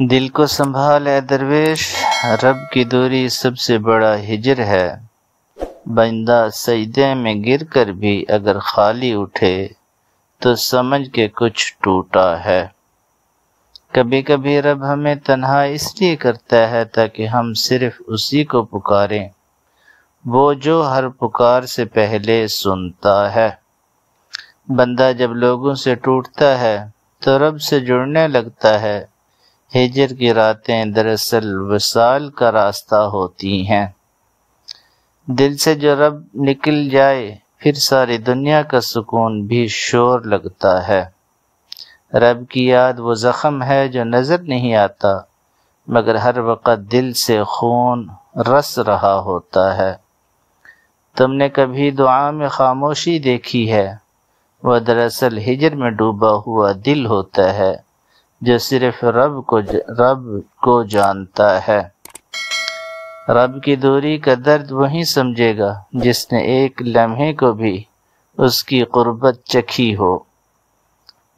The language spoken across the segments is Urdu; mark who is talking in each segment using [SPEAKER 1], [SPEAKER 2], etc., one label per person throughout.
[SPEAKER 1] دل کو سنبھال اے درویش، رب کی دوری سب سے بڑا ہجر ہے۔ بندہ سجدے میں گر کر بھی اگر خالی اٹھے تو سمجھ کے کچھ ٹوٹا ہے۔ کبھی کبھی رب ہمیں تنہا اس لیے کرتا ہے تاکہ ہم صرف اسی کو پکاریں، وہ جو ہر پکار سے پہلے سنتا ہے۔ بندہ جب لوگوں سے ٹوٹتا ہے تو رب سے جڑنے لگتا ہے۔ ہجر کی راتیں دراصل وصال کا راستہ ہوتی ہیں۔ دل سے جو رب نکل جائے پھر ساری دنیا کا سکون بھی شور لگتا ہے۔ رب کی یاد وہ زخم ہے جو نظر نہیں آتا مگر ہر وقت دل سے خون رس رہا ہوتا ہے۔ تم نے کبھی دعا میں خاموشی دیکھی ہے؟ وہ دراصل ہجر میں ڈوبا ہوا دل ہوتا ہے جو صرف رب کو جانتا ہے۔ رب کی دوری کا درد وہی سمجھے گا جس نے ایک لمحے کو بھی اس کی قربت چکھی ہو۔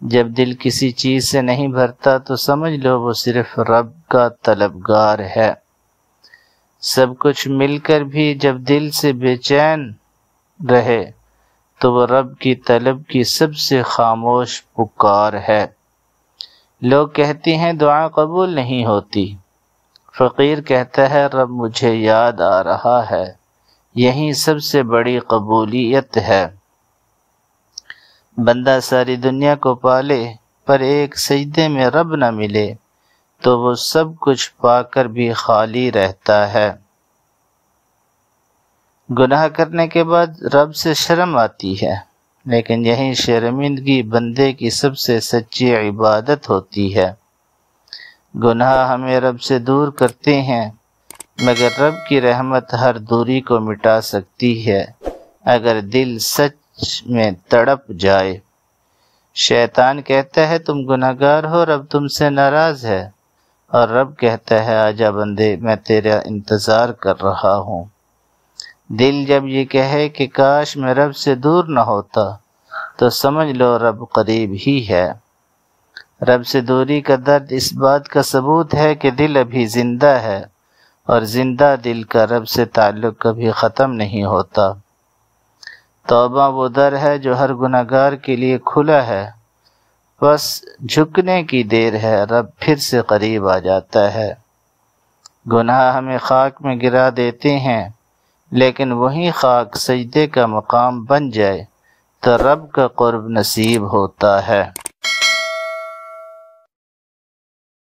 [SPEAKER 1] جب دل کسی چیز سے نہیں بھرتا تو سمجھ لو وہ صرف رب کا طلبگار ہے۔ سب کچھ مل کر بھی جب دل سے بے چین رہے تو وہ رب کی طلب کی سب سے خاموش پکار ہے۔ لوگ کہتے ہیں دعا قبول نہیں ہوتی، فقیر کہتا ہے رب مجھے یاد آ رہا ہے۔ یہی سب سے بڑی قبولیت ہے۔ بندہ ساری دنیا کو پالے پر ایک سجدے میں رب نہ ملے تو وہ سب کچھ پا کر بھی خالی رہتا ہے۔ گناہ کرنے کے بعد رب سے شرم آتی ہے، لیکن یہی شرمندگی بندے کی سب سے سچی عبادت ہوتی ہے۔ گناہ ہمیں رب سے دور کرتے ہیں مگر رب کی رحمت ہر دوری کو مٹا سکتی ہے اگر دل سچ میں تڑپ جائے۔ شیطان کہتا ہے تم گناہگار ہو، رب تم سے ناراض ہے، اور رب کہتا ہے آجا بندے میں تیرا انتظار کر رہا ہوں۔ دل جب یہ کہے کہ کاش میں رب سے دور نہ ہوتا تو سمجھ لو رب قریب ہی ہے۔ رب سے دوری کا درد اس بات کا ثبوت ہے کہ دل ابھی زندہ ہے، اور زندہ دل کا رب سے تعلق کبھی ختم نہیں ہوتا۔ توبہ وہ در ہے جو ہر گناہگار کے لیے کھلا ہے، بس جھکنے کی دیر ہے رب پھر سے قریب آ جاتا ہے۔ گناہ ہمیں خاک میں گرا دیتے ہیں، لیکن وہی خاک سجدے کا مقام بن جائے تو رب کا قرب نصیب ہوتا ہے۔